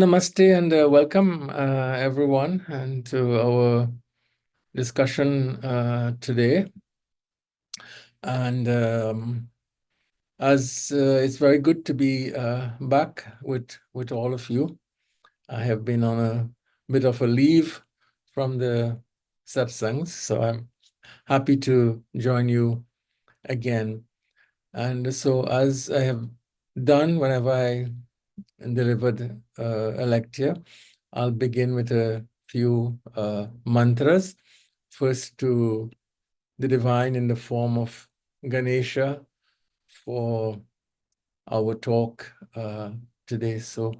Namaste and welcome everyone and to our discussion today. And as it's very good to be back with all of you. I have been on a bit of a leave from the satsangs, so I'm happy to join you again. And so as I have done whenever I delivered a lecture, I'll begin with a few mantras. First to the divine in the form of Ganesha for our talk today. So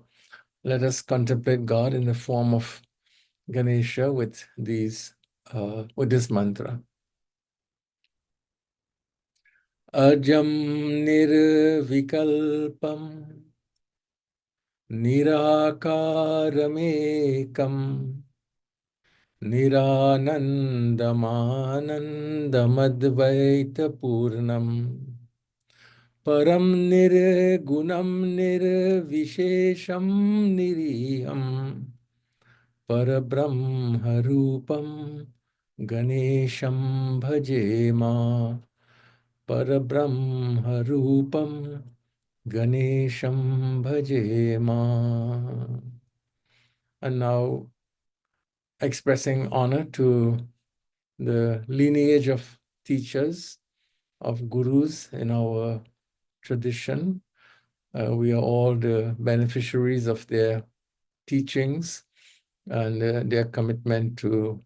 let us contemplate God in the form of Ganesha with this mantra. Ajam nirvikalpam nirakaramekam निरानन्दमानन्दमद्वैतपूर्णम् परं निर्गुणं निर्विशेषं निरीहं परब्रह्मरूपं गणेशं भजेमा परब्रह्मरूपं गणेशं भजेमा. And now expressing honor to the lineage of teachers, of gurus in our tradition. We are all the beneficiaries of their teachings and their commitment to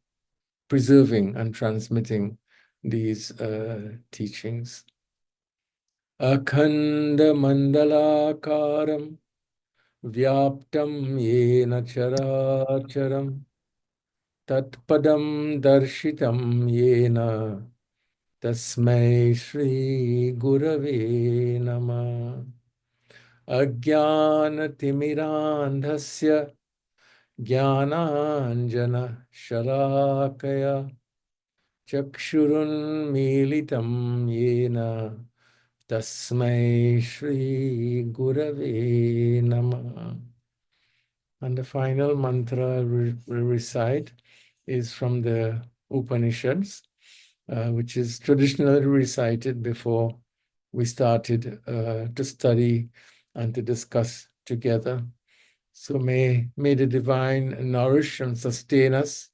preserving and transmitting these teachings. Akhanda mandalakaram vyaptam yena characharam tatpadam darshitam yena tasmai Shri Gurave Namah. Ajnanaatimirandhasya Jnananjana Shalakaya Chakshurunmilitam Yena Tasmai Shri Gurave Namah. And the final mantra we recite is from the Upanishads, which is traditionally recited before we started to study and to discuss together. So may the divine nourish and sustain us.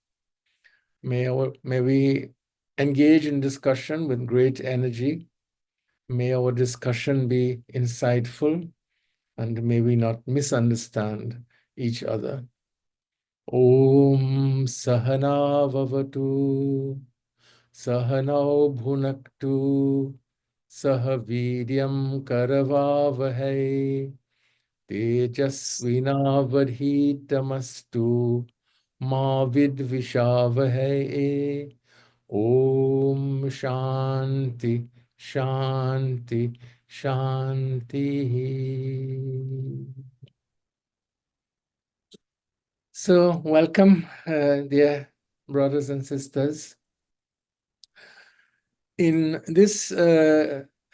May we engage in discussion with great energy. May our discussion be insightful, and may we not misunderstand each other. Om Sahana Vavatu Sahanau Bhunaktu Sahaviryam Karavavahai Tejasvinavadhitamastu Ma Vidvishavahai. Om Shanti Shanti Shanti. So welcome, dear brothers and sisters. In this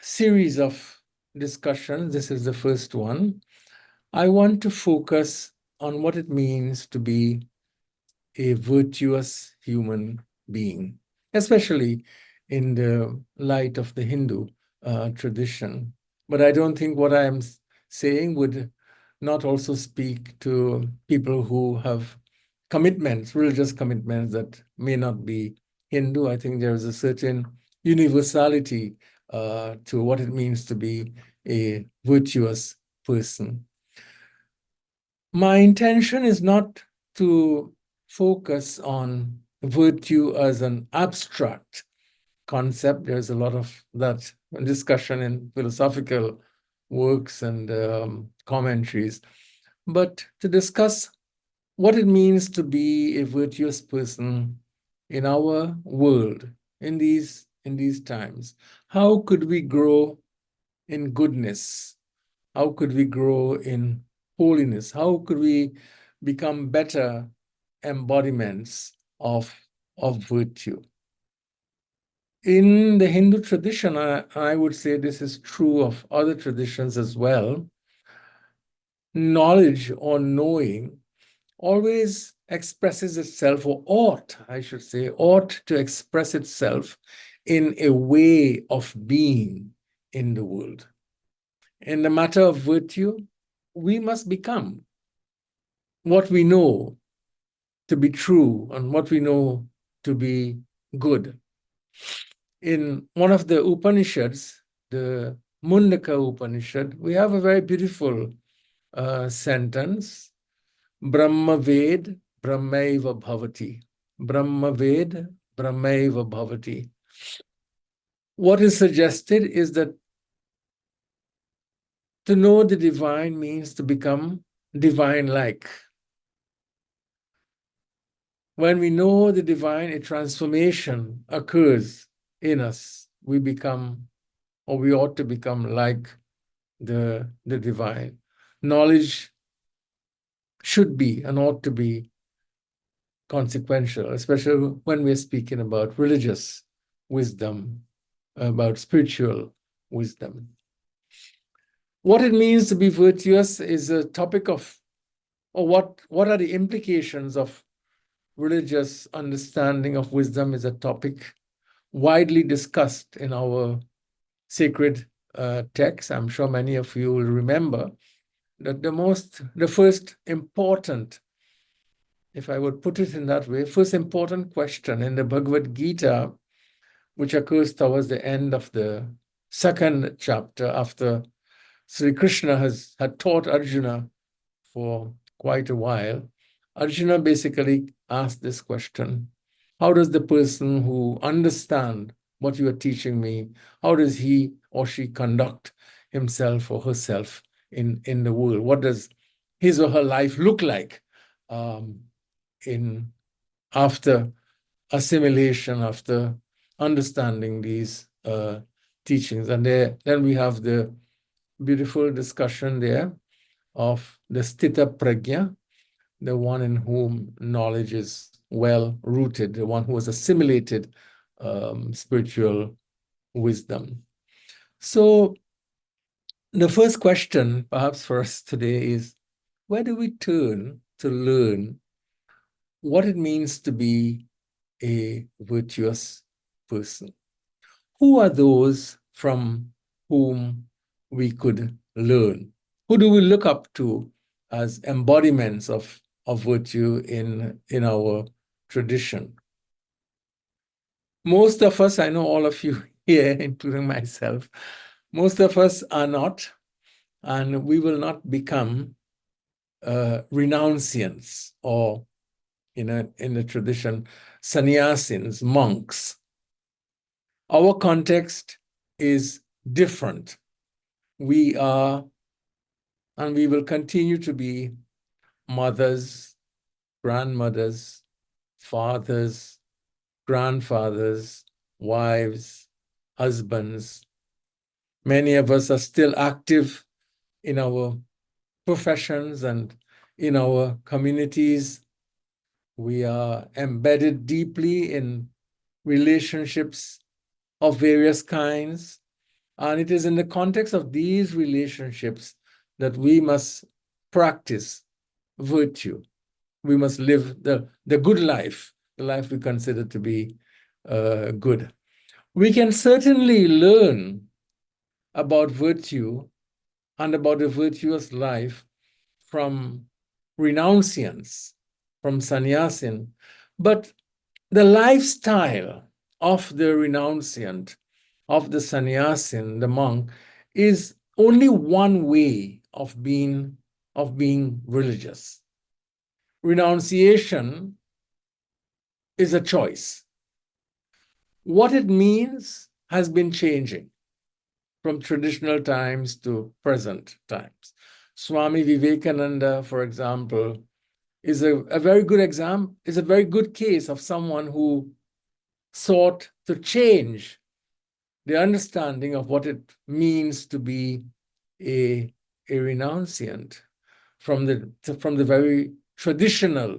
series of discussions, this is the first one, I want to focus on what it means to be a virtuous human being, especially in the light of the Hindu tradition. But I don't think what I'm saying would not also speak to people who have commitments, religious commitments that may not be Hindu. I think there is a certain universality to what it means to be a virtuous person. My intention is not to focus on virtue as an abstract concept. There's a lot of that discussion in philosophical works and commentaries, but to discuss what it means to be a virtuous person in our world, in these times. How could we grow in goodness? How could we grow in holiness? How could we become better embodiments of virtue? In the Hindu tradition, I would say this is true of other traditions as well. knowledge or knowing always expresses itself, or ought, I should say, ought to express itself in a way of being in the world. In the matter of virtue, we must become what we know to be true and what we know to be good. In one of the Upanishads, the Mundaka Upanishad, we have a very beautiful sentence, Brahma Ved, Brahmaiva Bhavati. Brahma Ved, Brahmaiva Bhavati. What is suggested is that to know the divine means to become divine-like. When we know the divine, a transformation occurs in us. We become, or we ought to become like the divine. Knowledge should be and ought to be consequential, especially when we're speaking about religious wisdom, about spiritual wisdom. What it means to be virtuous is a topic of, or what are the implications of religious understanding of wisdom is a topic widely discussed in our sacred texts. I'm sure many of you will remember that the first important, if I would put it in that way, first important question in the Bhagavad Gita, which occurs towards the end of the second chapter after Sri Krishna had taught Arjuna for quite a while. Arjuna basically asked this question: how does the person who understands what you are teaching me, how does he or she conduct himself or herself in the world? What does his or her life look like after assimilation, after understanding these teachings? And then we have the beautiful discussion there of the Sthita Prajna, the one in whom knowledge is well rooted, the one who has assimilated spiritual wisdom. So the first question, perhaps for us today, is where do we turn to learn what it means to be a virtuous person? Who are those from whom we could learn? Who do we look up to as embodiments of virtue in our tradition? Most of us, I know all of you here, including myself, most of us are not, and we will not become renunciants or, in the tradition, sannyasins, monks. Our context is different. We are, and we will continue to be, mothers, grandmothers, fathers, grandfathers, wives, husbands. Many of us are still active in our professions and in our communities. We are embedded deeply in relationships of various kinds. And it is in the context of these relationships that we must practice virtue. We must live the good life, the life we consider to be good. We can certainly learn about virtue and about a virtuous life from renunciants, from sannyasin, but the lifestyle of the renunciant, of the sannyasin, the monk, is only one way of being religious. Renunciation is a choice. What it means has been changing from traditional times to present times. Swami Vivekananda, for example, is a very good example, is a very good case of someone who sought to change the understanding of what it means to be a renunciant from the very traditional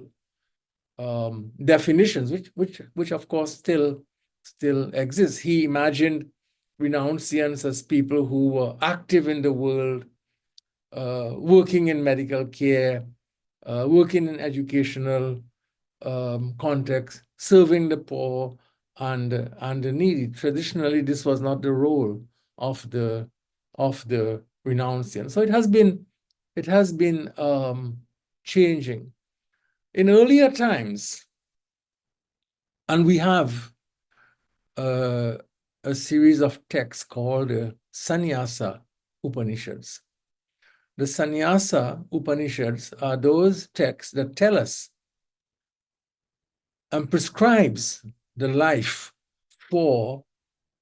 definitions, which of course still exists. He imagined renunciants as people who were active in the world, working in medical care, working in educational context, serving the poor and the needy. Traditionally, this was not the role of the renunciant. So it has been changing. In earlier times, and we have a series of texts called the Sannyasa Upanishads. The Sannyasa Upanishads are those texts that tell us and prescribes the life for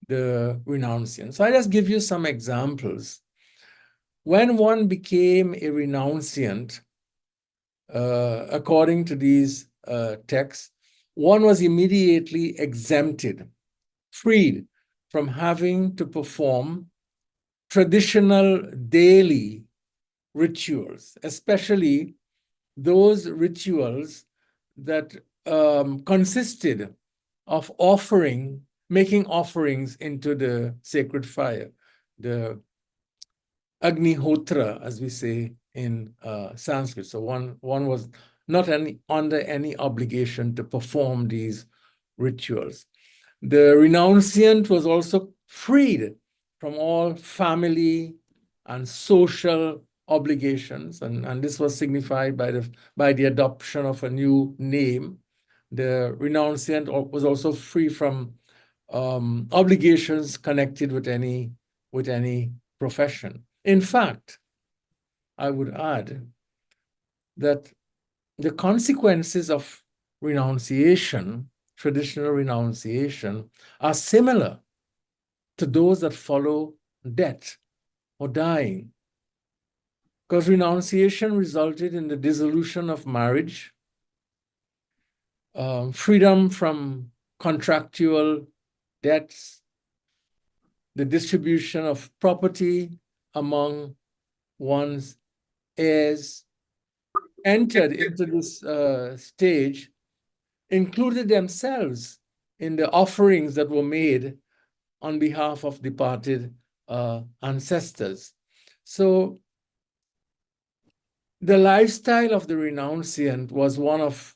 the renunciant. So I just give you some examples. When one became a renunciant, according to these texts, one was immediately exempted, freed from having to perform traditional daily rituals, especially those rituals that consisted of making offerings into the sacred fire, the Agnihotra, as we say in Sanskrit. So one was not under any obligation to perform these rituals. The renunciant was also freed from all family and social obligations, and this was signified by the adoption of a new name. The renunciant was also free from obligations connected with any profession. In fact, I would add that the consequences of renunciation, traditional renunciation, are similar to those that follow death or dying. Because renunciation resulted in the dissolution of marriage, freedom from contractual debts, the distribution of property among one's heirs, entered into this stage, included themselves in the offerings that were made on behalf of departed ancestors. So the lifestyle of the renunciant was one of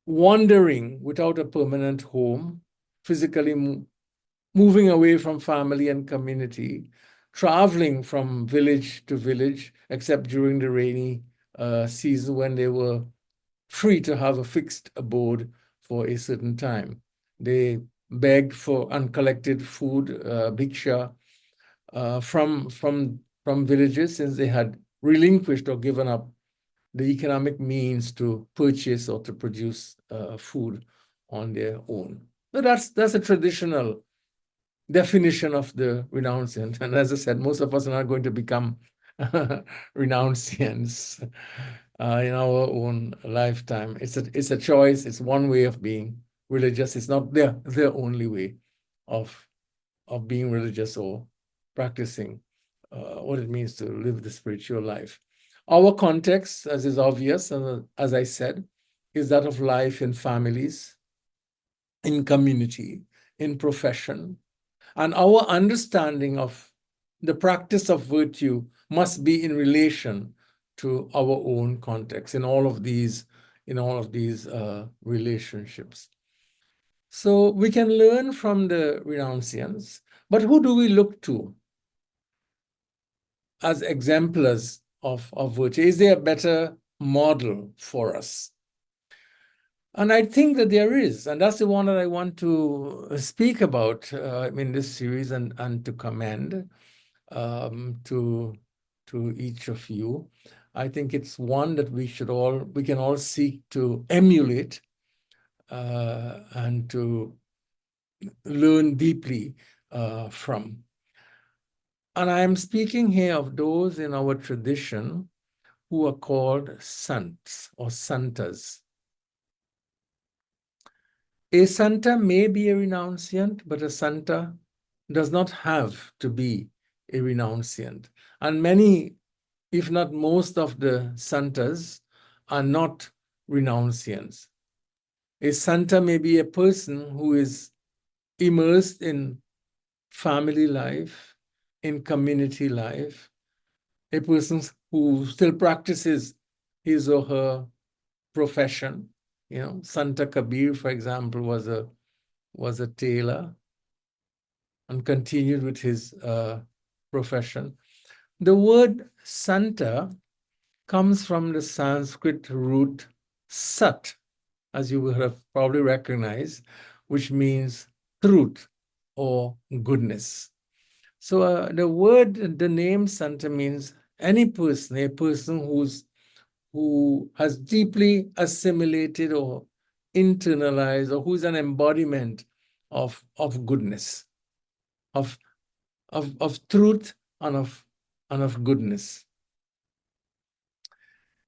wandering without a permanent home, physically moving away from family and community, traveling from village to village, except during the rainy season when they were free to have a fixed abode for a certain time. They begged for uncollected food, bhiksha, from villages, since they had relinquished or given up the economic means to purchase or to produce food on their own. So that's a traditional definition of the renunciant. And as I said, most of us are not going to become renunciants in our own lifetime. It's a choice. It's one way of being religious. It's not the only way of being religious or practicing what it means to live the spiritual life. Our context, as is obvious, as I said, is that of life in families, in community, in profession. And our understanding of the practice of virtue must be in relation to our own context in all of these relationships. So we can learn from the renunciants, but who do we look to as exemplars of virtue? Is there a better model for us? And I think that there is, and that's the one that I want to speak about in this series and to commend to each of you. I think it's one that we can all seek to emulate and to learn deeply from. And I am speaking here of those in our tradition who are called sants or santas. A santa may be a renunciant, but a santa does not have to be a renunciant. And many, if not most of the santas are not renunciants. A santa may be a person who is immersed in family life, in community life, a person who still practices his or her profession. Santa Kabir, for example, was a tailor and continued with his profession. The word Santa comes from the Sanskrit root sat, as you would have probably recognized, which means truth or goodness. So the name Santa means any person, a person who has deeply assimilated or internalized, or who's an embodiment of goodness, of truth and of goodness.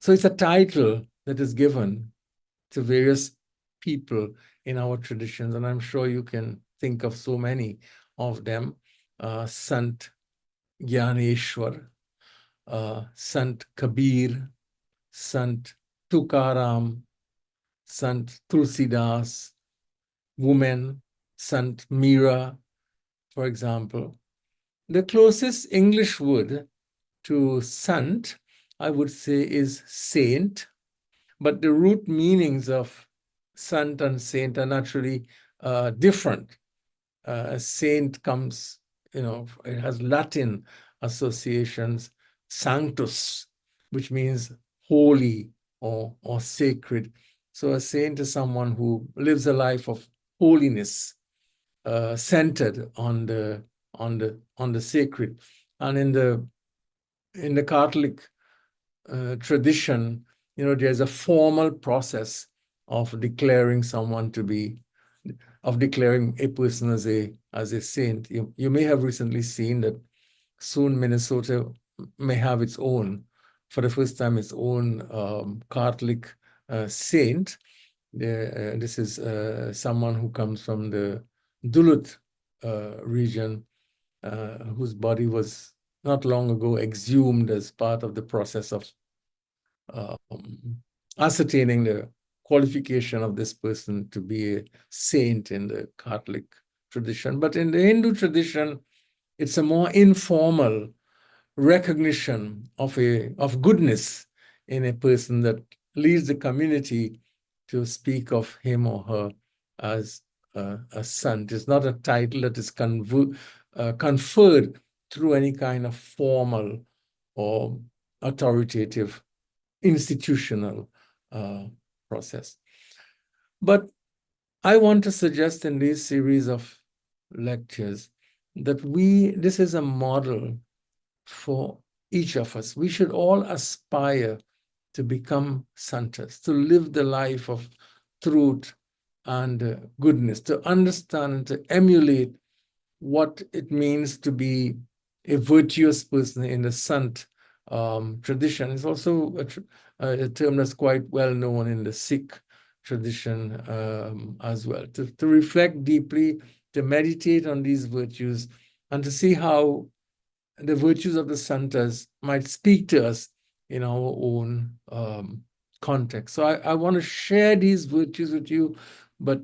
So it's a title that is given to various people in our traditions, and I'm sure you can think of so many of them. Sant Gyaneshwar, Sant Kabir, Sant Tukaram, Sant Tulsidas, women, Sant Mira, for example. The closest English word to sant, I would say, is saint, but the root meanings of sant and saint are naturally different. A saint comes, it has Latin associations, sanctus, which means holy or sacred. So a saint is someone who lives a life of holiness, centered on the sacred. And in the Catholic tradition, there's a formal process of declaring a person as a saint. You may have recently seen that soon Minnesota may have for the first time, its own Catholic saint. This is someone who comes from the Duluth region, whose body was not long ago exhumed as part of the process of ascertaining the qualification of this person to be a saint in the Catholic tradition. But in the Hindu tradition, it's a more informal recognition of goodness in a person that leads the community to speak of him or her as a saint. It's not a title that is conferred through any kind of formal or authoritative institutional process. But I want to suggest in this series of lectures that this is a model for each of us. We should all aspire to become santas, to live the life of truth and goodness, to understand and to emulate what it means to be a virtuous person in the sant tradition. It's also a term that's quite well known in the Sikh tradition as well. To reflect deeply, to meditate on these virtues, and to see how the virtues of the santas might speak to us in our own context. So I want to share these virtues with you, but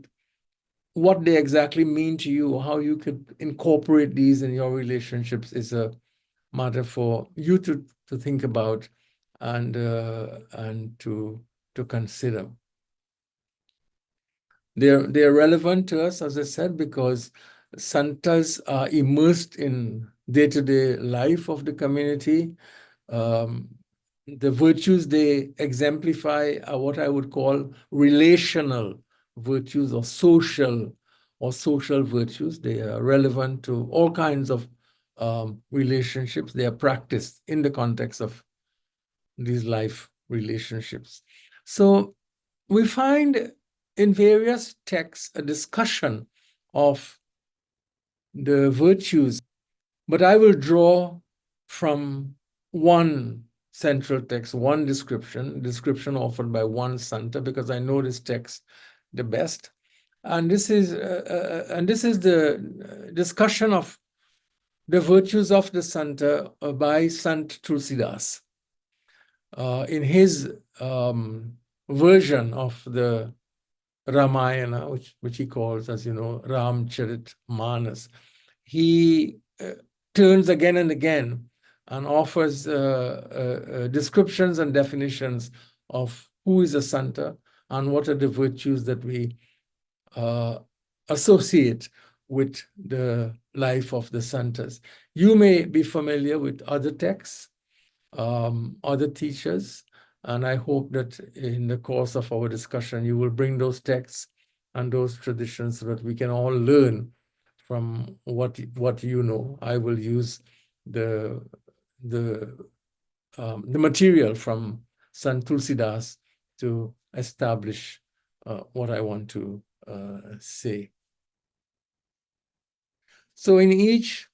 what they exactly mean to you, how you could incorporate these in your relationships, is a matter for you to think about and to consider. They're relevant to us, as I said, because santas are immersed in day-to-day life of the community. The virtues they exemplify are what I would call relational virtues or social virtues. They are relevant to all kinds of relationships. They are practiced in the context of these life relationships. So we find in various texts a discussion of the virtues, but I will draw from one central text, one description offered by one santa, because I know this text the best. And this is the discussion of the virtues of the santa by Sant Tulsidas. In his version of the Ramayana, which he calls, as you know, Charit Manas, he turns again and again and offers descriptions and definitions of who is a Santa and what are the virtues that we associate with the life of the Santas. You may be familiar with other texts, other teachers, and I hope that in the course of our discussion, you will bring those texts and those traditions so that we can all learn from what you know. I will use the material from Sant Tulsidas to establish what I want to say. So in each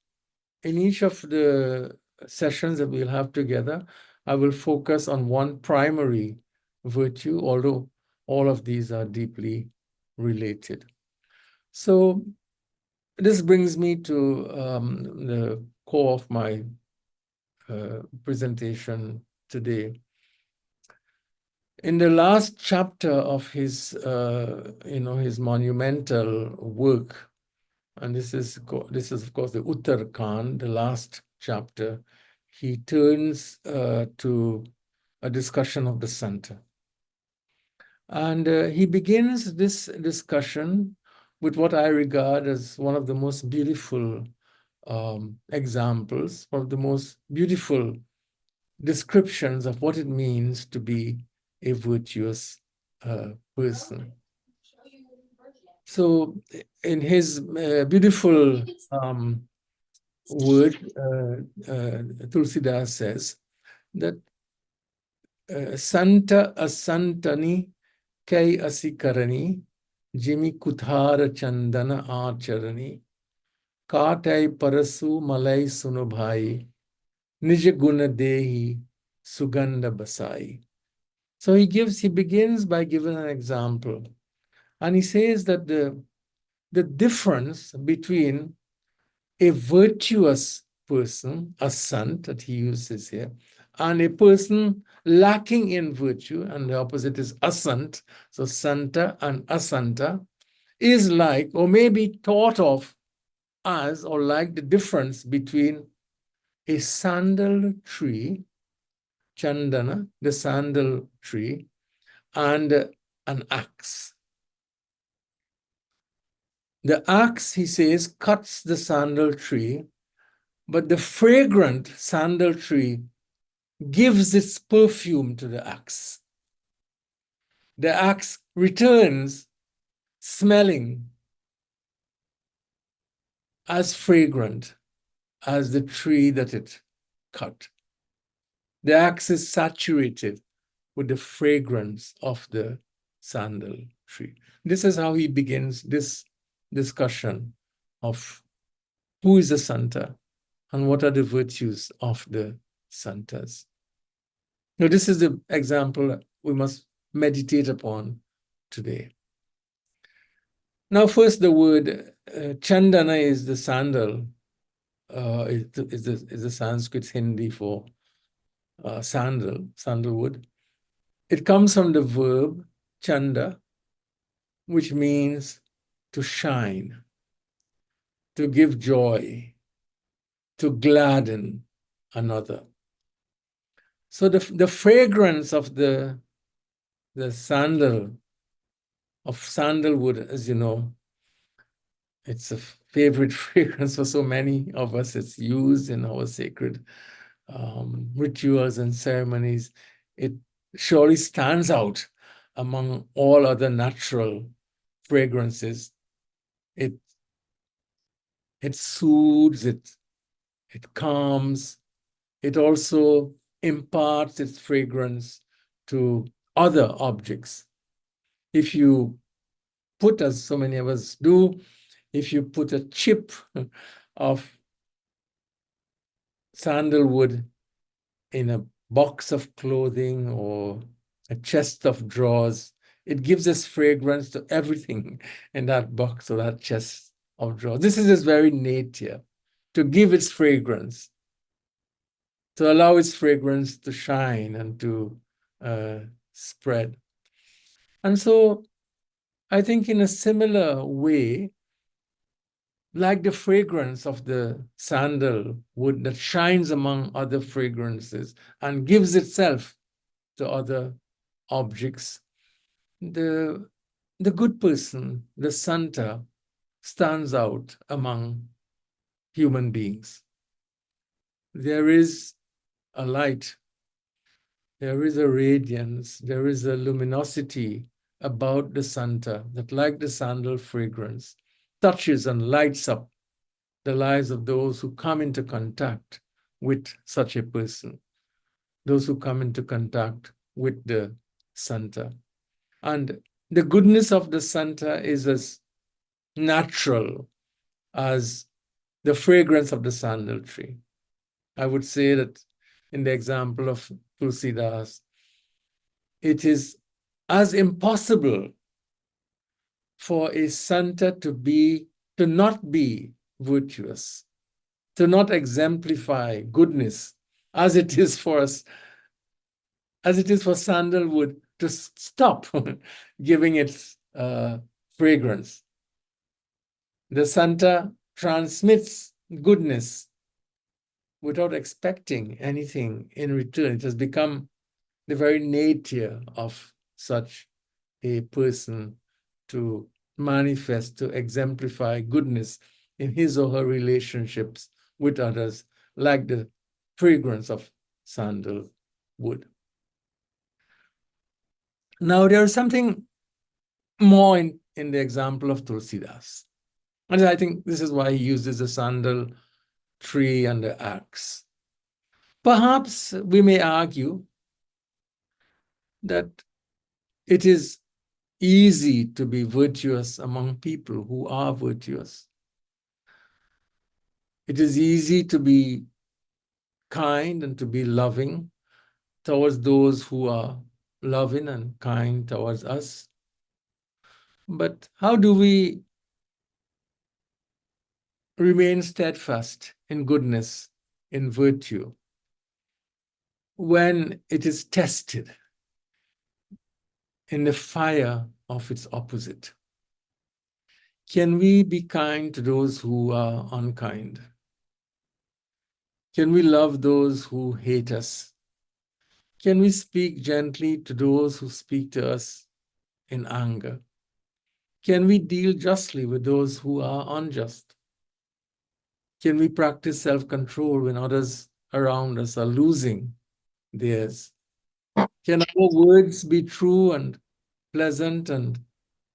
of the sessions that we'll have together, I will focus on one primary virtue, although all of these are deeply related. So this brings me to the core of my presentation today. In the last chapter of his, his monumental work, and this is of course the Uttarakhand, the last chapter, he turns to a discussion of the Santa. And he begins this discussion with what I regard as one of the most beautiful examples, one of the most beautiful descriptions of what it means to be a virtuous person. So in his beautiful word, Tulsidas says that Santa asantani kai asikarani jimi kuthara chandana acharani katai parasu malai sunubhai nij guna dehi suganda basai. So he begins by giving an example. And he says that the difference between a virtuous person, a sant that he uses here, and a person lacking in virtue, and the opposite is asant, so santa and asanta, is like, or may be thought of as, or like the difference between a sandal tree, chandana, the sandal tree, and an axe. The axe, he says, cuts the sandal tree, but the fragrant sandal tree gives its perfume to the axe. The axe returns smelling as fragrant as the tree that it cut. The axe is saturated with the fragrance of the sandal tree. This is how he begins this discussion of who is a Santa and what are the virtues of the Santas. Now, this is the example we must meditate upon today. Now, first, the word chandana is the sandal, is the Sanskrit Hindi for sandalwood. It comes from the verb chanda, which means to shine, to give joy, to gladden another. So the fragrance of the sandalwood, as you know, it's a favorite fragrance for so many of us. It's used in our sacred rituals and ceremonies. It surely stands out among all other natural fragrances. It soothes, it calms. It also imparts its fragrance to other objects. If you put, as so many of us do, if you put a chip of sandalwood in a box of clothing or a chest of drawers, it gives us fragrance to everything in that box or that chest of drawers. This is its very nature, to give its fragrance, to allow its fragrance to shine and to spread. And so I think in a similar way, like the fragrance of the sandal wood that shines among other fragrances and gives itself to other objects, the good person, the Santa, stands out among human beings. There is a light, there is a radiance, there is a luminosity about the Santa that, like the sandal fragrance, touches and lights up the lives of those who come into contact with such a person, those who come into contact with the Santa. And the goodness of the Santa is as natural as the fragrance of the sandal tree. I would say that in the example of Tulsidas, it is as impossible for a Santa to not be virtuous, to not exemplify goodness, as it is for us, as it is for sandalwood to stop giving its fragrance. The Santa transmits goodness without expecting anything in return. It has become the very nature of such a person to manifest, to exemplify goodness in his or her relationships with others, like the fragrance of sandalwood. Now, there is something more in the example of Tulsidas. And I think this is why he uses the sandal tree and the axe. Perhaps we may argue that it is easy to be virtuous among people who are virtuous. It is easy to be kind and to be loving towards those who are loving and kind towards us. But how do we remain steadfast in goodness, in virtue, when it is tested in the fire of its opposite? Can we be kind to those who are unkind? Can we love those who hate us? Can we speak gently to those who speak to us in anger? Can we deal justly with those who are unjust? Can we practice self-control when others around us are losing theirs? Can our words be true and pleasant and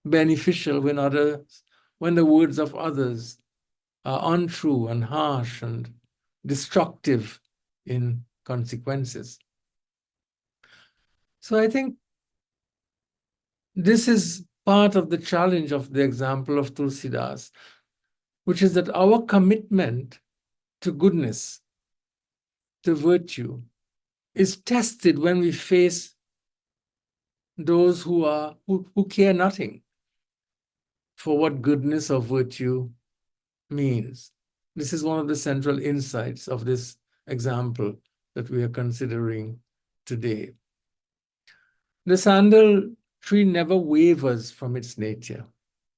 beneficial when the words of others are untrue and harsh and destructive in consequences? So I think this is part of the challenge of the example of Tulsidas, which is that our commitment to goodness, to virtue, is tested when we face those who care nothing for what goodness or virtue means. This is one of the central insights of this example that we are considering today. The sandal tree never wavers from its nature.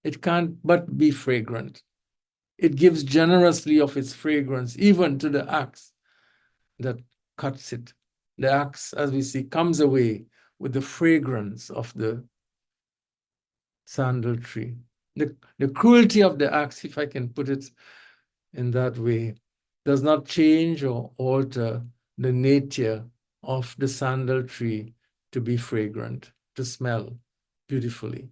It can't but be fragrant. It gives generously of its fragrance, even to the axe that cuts it. The axe, as we see, comes away with the fragrance of the sandal tree. The cruelty of the axe, if I can put it in that way, does not change or alter the nature of the sandal tree to be fragrant, to smell beautifully.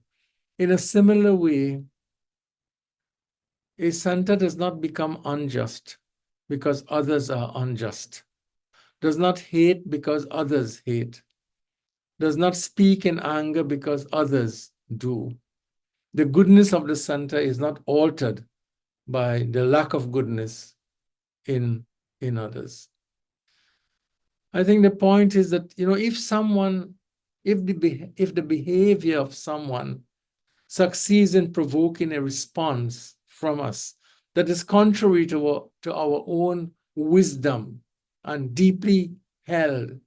In a similar way, a Santa does not become unjust because others are unjust, does not hate because others hate, does not speak in anger because others do. The goodness of the Santa is not altered by the lack of goodness in others. I think the point is that, if the behavior of someone succeeds in provoking a response from us that is contrary to our own wisdom and deeply held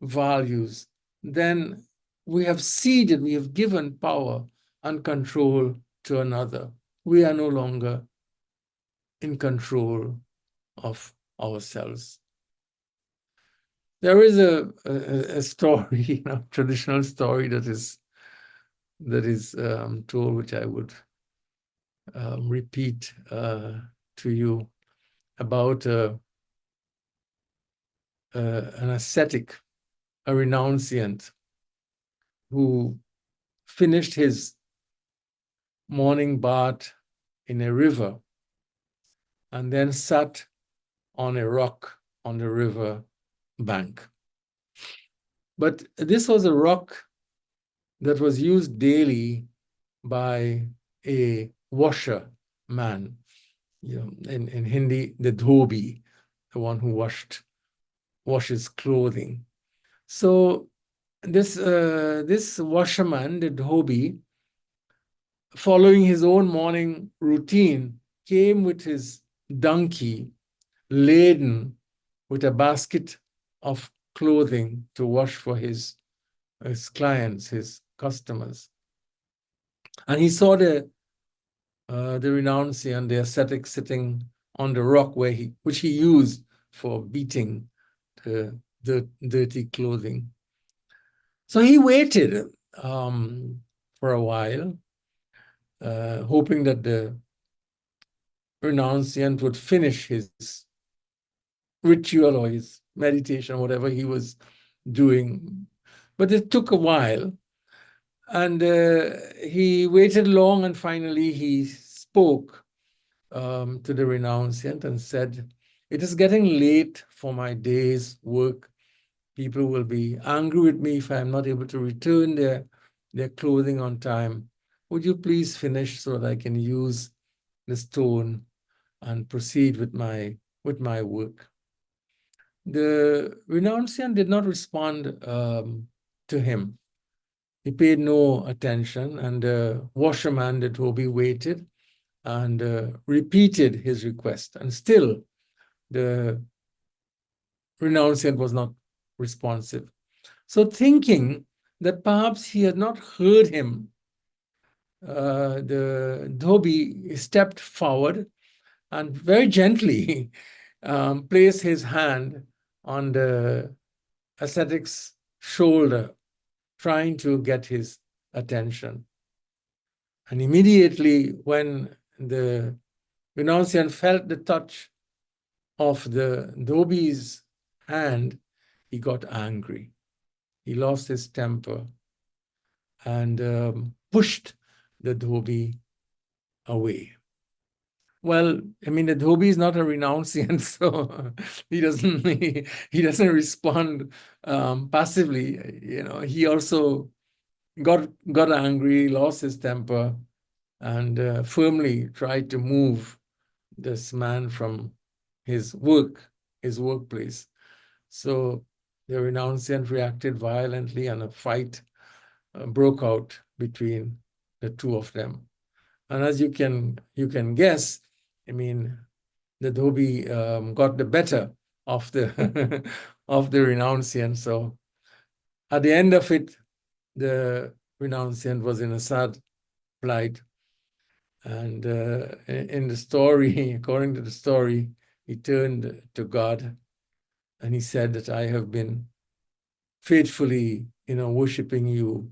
values, then we have ceded, we have given power and control to another. We are no longer in control of ourselves. There is a story, traditional story that is told, which I would repeat to you, about an ascetic, a renunciant, who finished his morning bath in a river and then sat on a rock on the river bank. But this was a rock that was used daily by a washerman. In Hindi, the dhobi, the one who washes clothing. So this washerman, the dhobi, following his own morning routine, came with his donkey laden with a basket of clothing to wash for his clients, his customers. And he saw the renunciant, the ascetic, sitting on the rock which he used for beating the dirty clothing. So he waited for a while, hoping that the renunciant would finish his ritual or his meditation, whatever he was doing. But it took a while. And he waited long, and finally he spoke to the renunciant and said, "It is getting late for my day's work. People will be angry with me if I'm not able to return their clothing on time. Would you please finish so that I can use the stone and proceed with my work?" The renunciant did not respond to him. He paid no attention, and the washerman, the dhobi, waited and repeated his request. And still, the renunciant was not responsive. So thinking that perhaps he had not heard him, the dhobi stepped forward and very gently placed his hand on the ascetic's shoulder, trying to get his attention. And immediately, when the renunciant felt the touch of the dhobi's hand, he got angry. He lost his temper and pushed the dhobi away. Well, I mean, the dhobi is not a renunciant, so he doesn't respond passively. He also got angry, lost his temper, and firmly tried to move this man from his workplace. So the renunciant reacted violently, and a fight broke out between the two of them. And as you can guess, I mean, the dhobi got the better of the of the renunciant. So at the end of it, the renunciant was in a sad plight. And in the story, according to the story, he turned to God and he said that I have been faithfully, worshiping you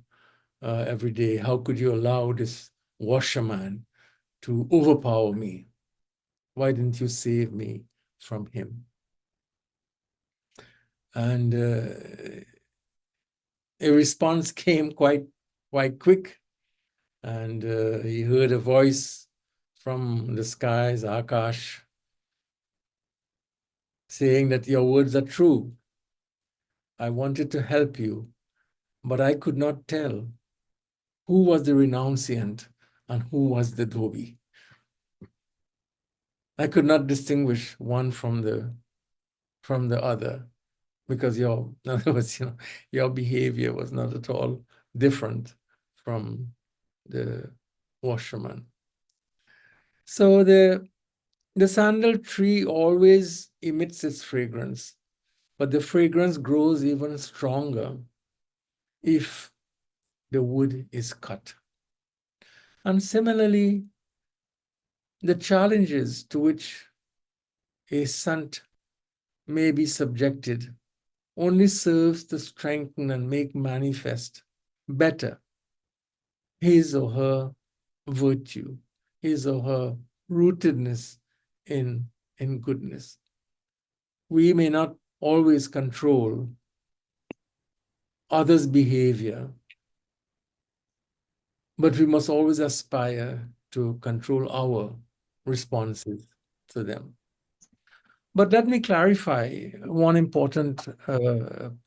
every day. How could you allow this washerman to overpower me? Why didn't you save me from him? And a response came quite quick. And he heard a voice from the skies, Akash, saying that your words are true. I wanted to help you, but I could not tell who was the renunciant and who was the dhobi. I could not distinguish one from the other, because in other words, your behavior was not at all different from the washerman. So the sandal tree always emits its fragrance, but the fragrance grows even stronger if the wood is cut. And similarly, the challenges to which a sant may be subjected only serves to strengthen and make manifest better his or her virtue, his or her rootedness in goodness. We may not always control others' behavior, but we must always aspire to control our responses to them. But let me clarify one important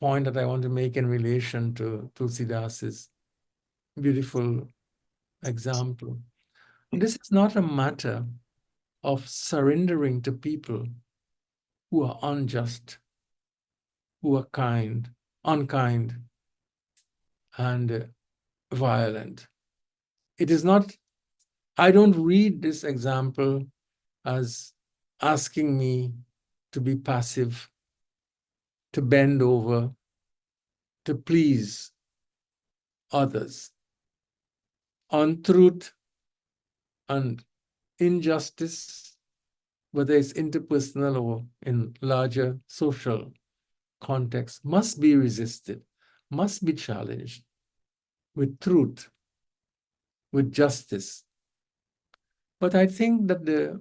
point that I want to make in relation to Tulsidas's beautiful example. This is not a matter of surrendering to people who are unjust, who are unkind, and violent. It is not, I don't read this example as asking me to be passive, to bend over, to please others. Untruth and injustice, whether it's interpersonal or in larger social context, must be resisted, must be challenged with truth, with justice. But I think that the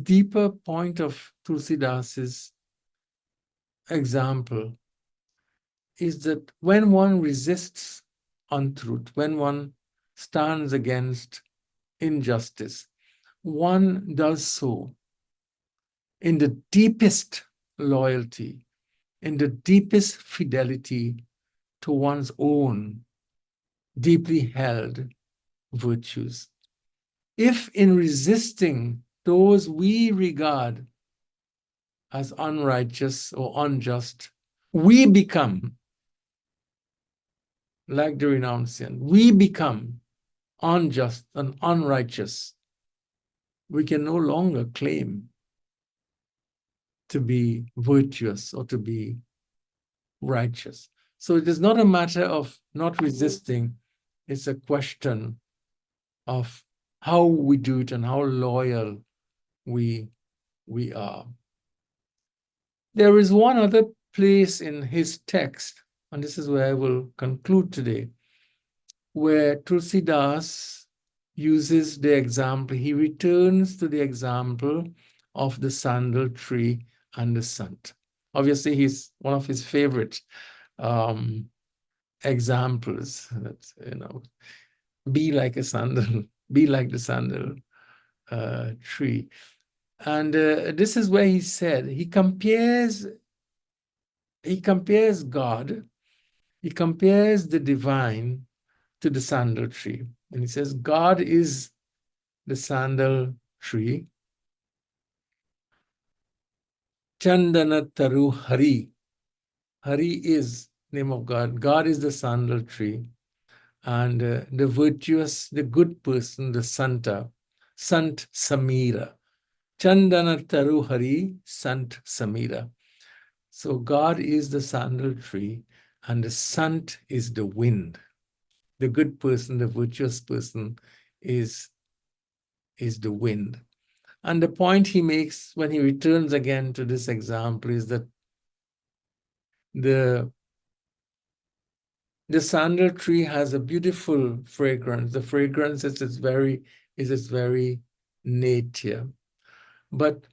deeper point of Tulsidas's example is that when one resists untruth, when one stands against injustice, one does so in the deepest loyalty, in the deepest fidelity to one's own deeply held virtues. If in resisting those we regard as unrighteous or unjust, we become, like the renunciant, we become unjust and unrighteous, we can no longer claim to be virtuous or to be righteous. So it is not a matter of not resisting, it's a question of how we do it and how loyal we are. There is one other place in his text, and this is where I will conclude today, where Tulsidas uses the example, he returns to the example of the sandal tree and the sant. Obviously, he's one of his favorite examples that, be like a sandal, be like the sandal tree. And this is where he said, he compares God, he compares the divine to the sandal tree. And he says, God is the sandal tree. Chandana Taru Hari. Hari is name of God. God is the sandal tree. And the virtuous, the good person, the Santa, Sant Samira. Chandana Taru Hari, Sant Samira. So God is the sandal tree, and the Sant is the wind. The good person, the virtuous person is the wind. And the point he makes when he returns again to this example is that the sandal tree has a beautiful fragrance. The fragrance is its very nature. But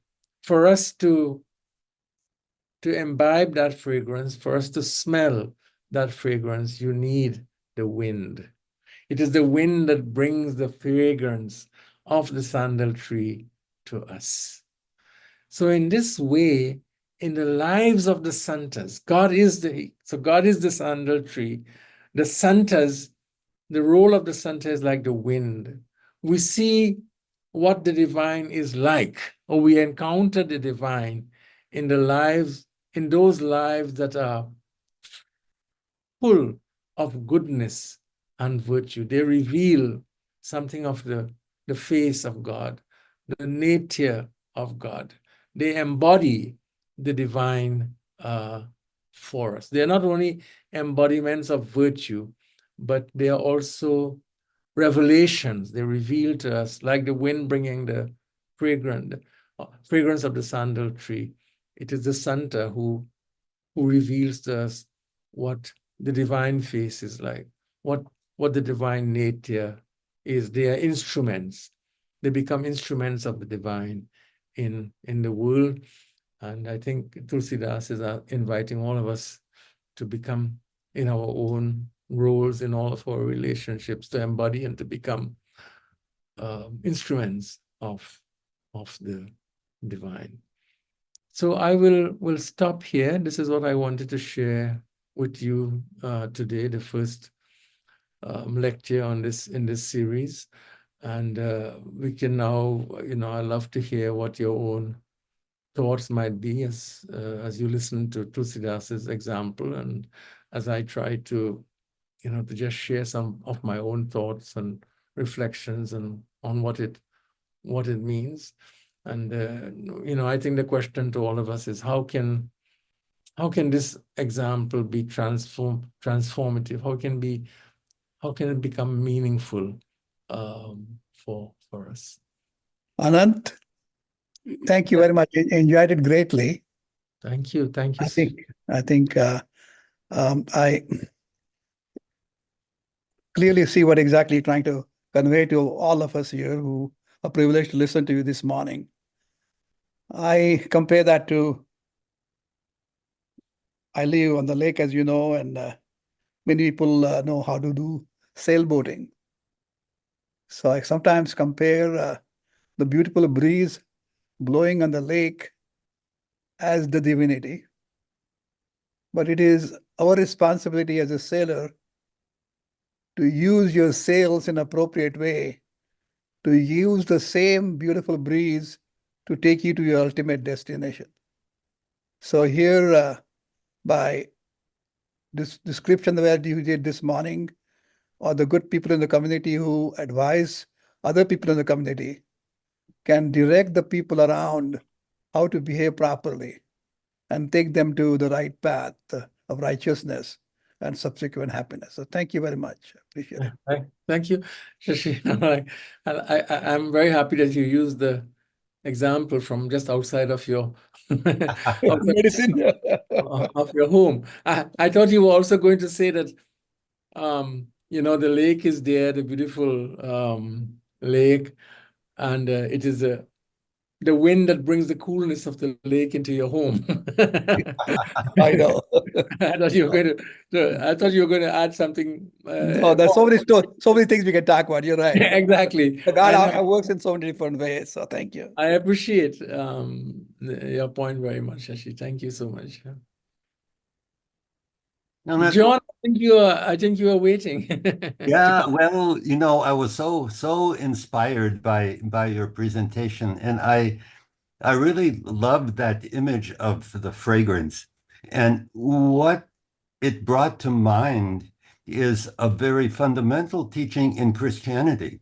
for us to imbibe that fragrance, for us to smell that fragrance, you need the wind. It is the wind that brings the fragrance of the sandal tree to us. So in this way, in the lives of the santas, God is the sandal tree. The santas, the role of the santa is like the wind. We see what the divine is like, or we encounter the divine in those lives that are full of goodness and virtue. They reveal something of the face of God, the nature of God. They embody the divine for us. They are not only embodiments of virtue, but they are also revelations. They reveal to us, like the wind bringing the fragrance of the sandal tree. It is the Santa who reveals to us what the divine face is like, what the divine nature is. They are instruments. They become instruments of the divine in the world. And I think Tulsidas is inviting all of us to become, in our own roles, in all of our relationships, to embody and to become instruments of the divine. So I will stop here. This is what I wanted to share with you today, the first lecture on this in this series. And we can now, I love to hear what your own thoughts might be as you listen to Tulsidas's example, and as I try to, to just share some of my own thoughts and reflections and on what it means. And I think the question to all of us is how can this example be transformative? How can it become meaningful for us? Anant, thank you very much. Enjoyed it greatly. Thank you. I think I clearly see what exactly you're trying to convey to all of us here who are privileged to listen to you this morning. I compare that to I live on the lake, as you know, and many people know how to do sailboating. So I sometimes compare the beautiful breeze blowing on the lake as the divinity. But it is our responsibility as a sailor to use your sails in appropriate way, to use the same beautiful breeze to take you to your ultimate destination. So here, by this description that you did this morning, or the good people in the community who advise other people in the community, can direct the people around how to behave properly and take them to the right path of righteousness and subsequent happiness. So thank you very much. I appreciate it. Thank you, Shashi. I'm very happy that you used the example from just outside of your Medicine. of your home. I thought you were also going to say that the lake is there, the beautiful lake, and it is the wind that brings the coolness of the lake into your home. I know. I thought you were going to add something. No, there's so many things we can talk about. You're right. Exactly. The God works in so many different ways. So thank you. I appreciate your point very much, Shashi. Thank you so much. John, I think you are waiting. Yeah, well, I was so inspired by your presentation, and I really loved that image of the fragrance. And what it brought to mind is a very fundamental teaching in Christianity.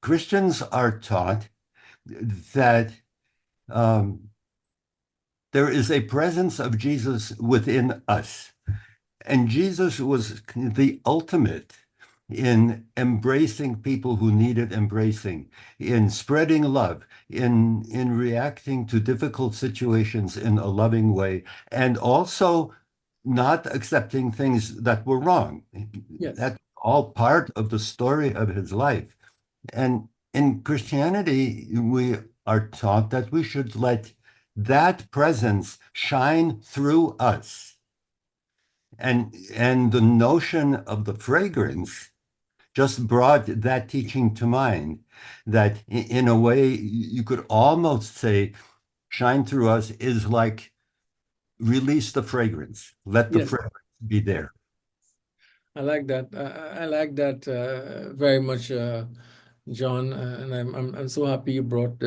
Christians are taught that there is a presence of Jesus within us. And Jesus was the ultimate in embracing people who needed embracing, in spreading love, in reacting to difficult situations in a loving way, and also not accepting things that were wrong. Yes. That's all part of the story of his life. And in Christianity, we are taught that we should let that presence shine through us. And the notion of the fragrance just brought that teaching to mind, that in a way you could almost say shine through us is like release the fragrance, let the fragrance be there. I like that. I like that very much, John, and I'm so happy you brought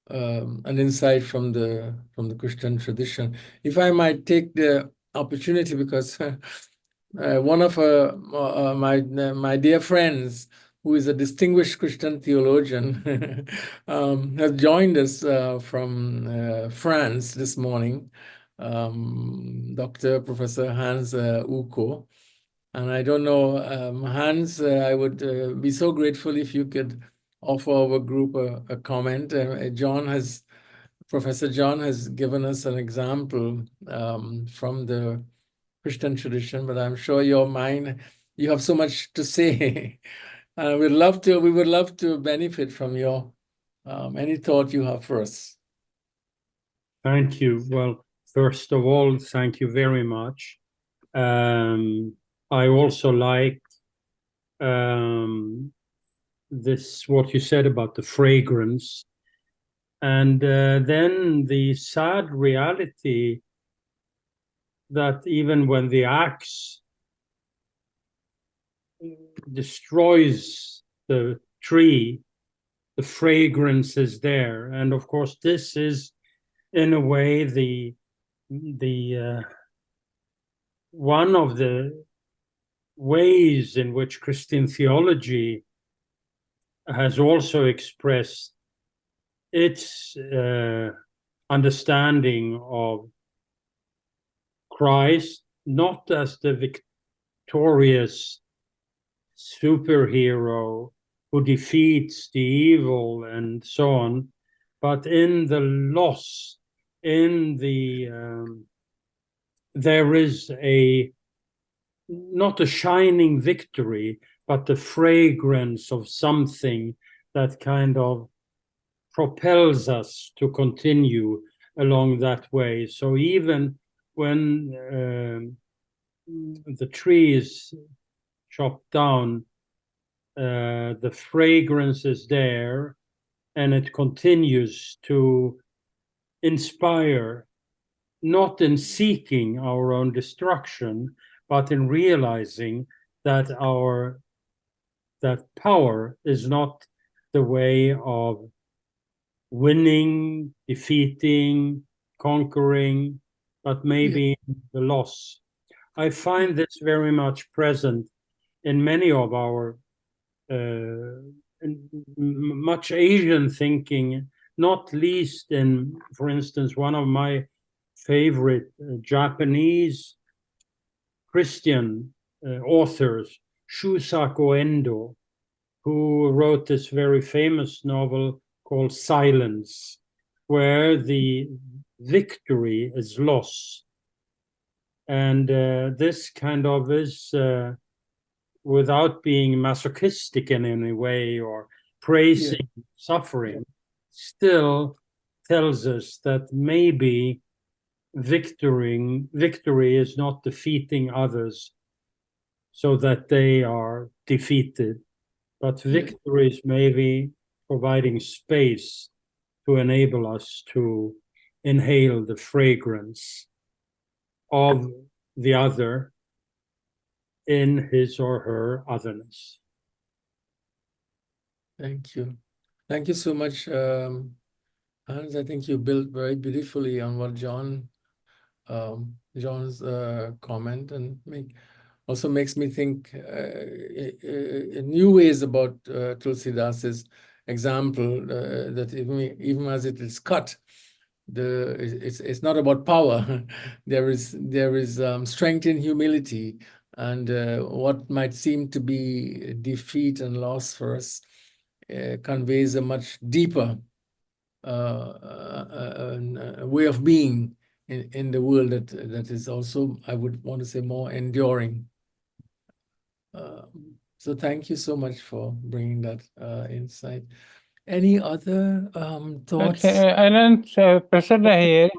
an insight from the Christian tradition. If I might take the opportunity, because one of my dear friends, who is a distinguished Christian theologian, has joined us from France this morning, Professor Hans Uko. And I don't know, Hans, I would be so grateful if you could offer our group a comment. Professor John has given us an example from the Christian tradition, but I'm sure you have so much to say. We would love to benefit from your any thought you have for us. Thank you. Well, first of all, thank you very much. I also like what you said about the fragrance, and then the sad reality that even when the axe destroys the tree, the fragrance is there. And of course, this is in a way the one of the ways in which Christian theology has also expressed its understanding of Christ, not as the victorious superhero who defeats the evil and so on, but in the loss, in the there is not a shining victory, but the fragrance of something that kind of propels us to continue along that way. So even when the tree is chopped down, the fragrance is there, and it continues to inspire, not in seeking our own destruction, but in realizing that that power is not the way of winning, defeating, conquering, but maybe the loss. I find this very much present in many of our much Asian thinking, not least in, for instance, one of my favorite Japanese Christian authors, Shusaku Endo, who wrote this very famous novel called Silence, where the victory is loss. And this kind of is, without being masochistic in any way or praising suffering, still tells us that maybe victory is not defeating others so that they are defeated, but victory is maybe providing space to enable us to inhale the fragrance of the other in his or her otherness. Thank you. Thank you so much, Hans. I think you built very beautifully on what John's comment, and also makes me think in new ways about Tulsidas's example, that even as it is cut, it's not about power. there is strength in humility, and what might seem to be defeat and loss for us conveys a much deeper way of being in the world that is also, I would want to say, more enduring. So thank you so much for bringing that insight. Any other thoughts? Anand, Prasanna here.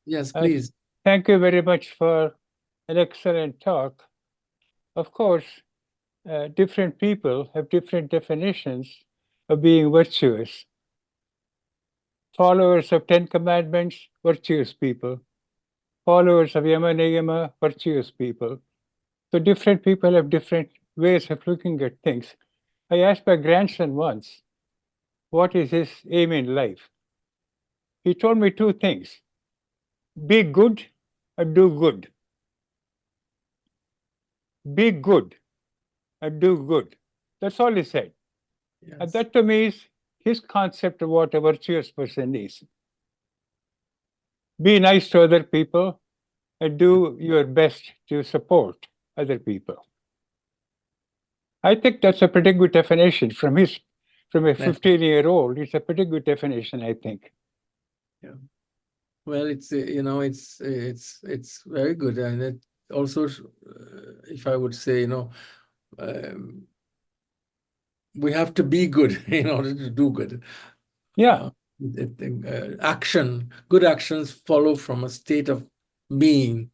Yes, please. Thank you very much for an excellent talk. Of course, different people have different definitions of being virtuous. Followers of 10 Commandments, virtuous people. Followers of Yama Niyama, virtuous people. So different people have different ways of looking at things. I asked my grandson once, what is his aim in life? He told me two things: be good and do good. Be good and do good. That's all he said. Yes. And that to me is his concept of what a virtuous person is. Be nice to other people and do your best to support other people. I think that's a pretty good definition from a Right. 15-year-old. It's a pretty good definition, I think. Well, it's it's very good, and it also, if I would say, um, we have to be good in order to do good. Yeah. Good actions follow from a state of being,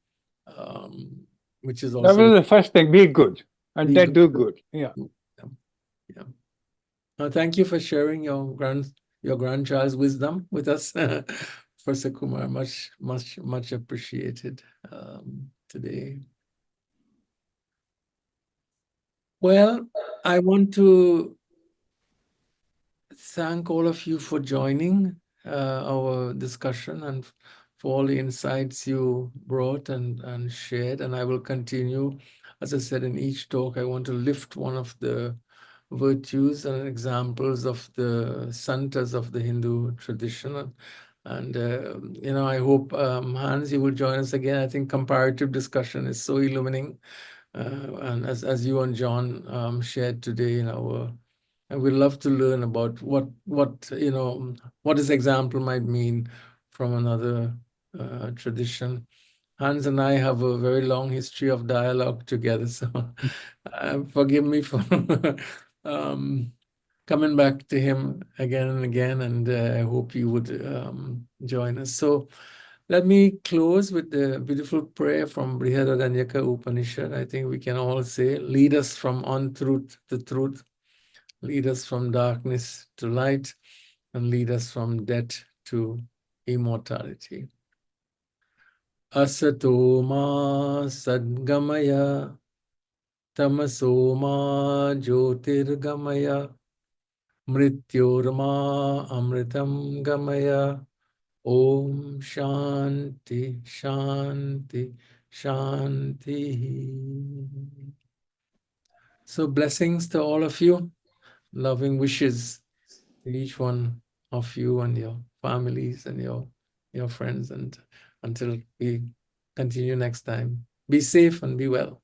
which is That also was the first thing, be good, and be then good. do good. Yeah. Thank you for sharing your grandchild's wisdom with us, Professor Kumar. Much appreciated today. Well, I want to thank all of you for joining our discussion and for all the insights you brought and shared. And I will continue. As I said in each talk, I want to lift one of the virtues and examples of the santas of the Hindu tradition. And I hope, Hans, you will join us again. I think comparative discussion is so illuminating. And as you and John shared today and we'd love to learn about what this example might mean from another tradition. Hans and I have a very long history of dialogue together, so forgive me for coming back to him again and again, and I hope you would join us. So let me close with the beautiful prayer from Brihadaranyaka Upanishad. I think we can all say, lead us from untruth to truth, lead us from darkness to light, and lead us from death to immortality. Asato ma sadgamaya, tamaso ma jyotirgamaya, mrityorma amritam gamaya. Om Shanti Shanti Shanti. So blessings to all of you, loving wishes to each one of you and your families and your friends, and until we continue next time, be safe and be well.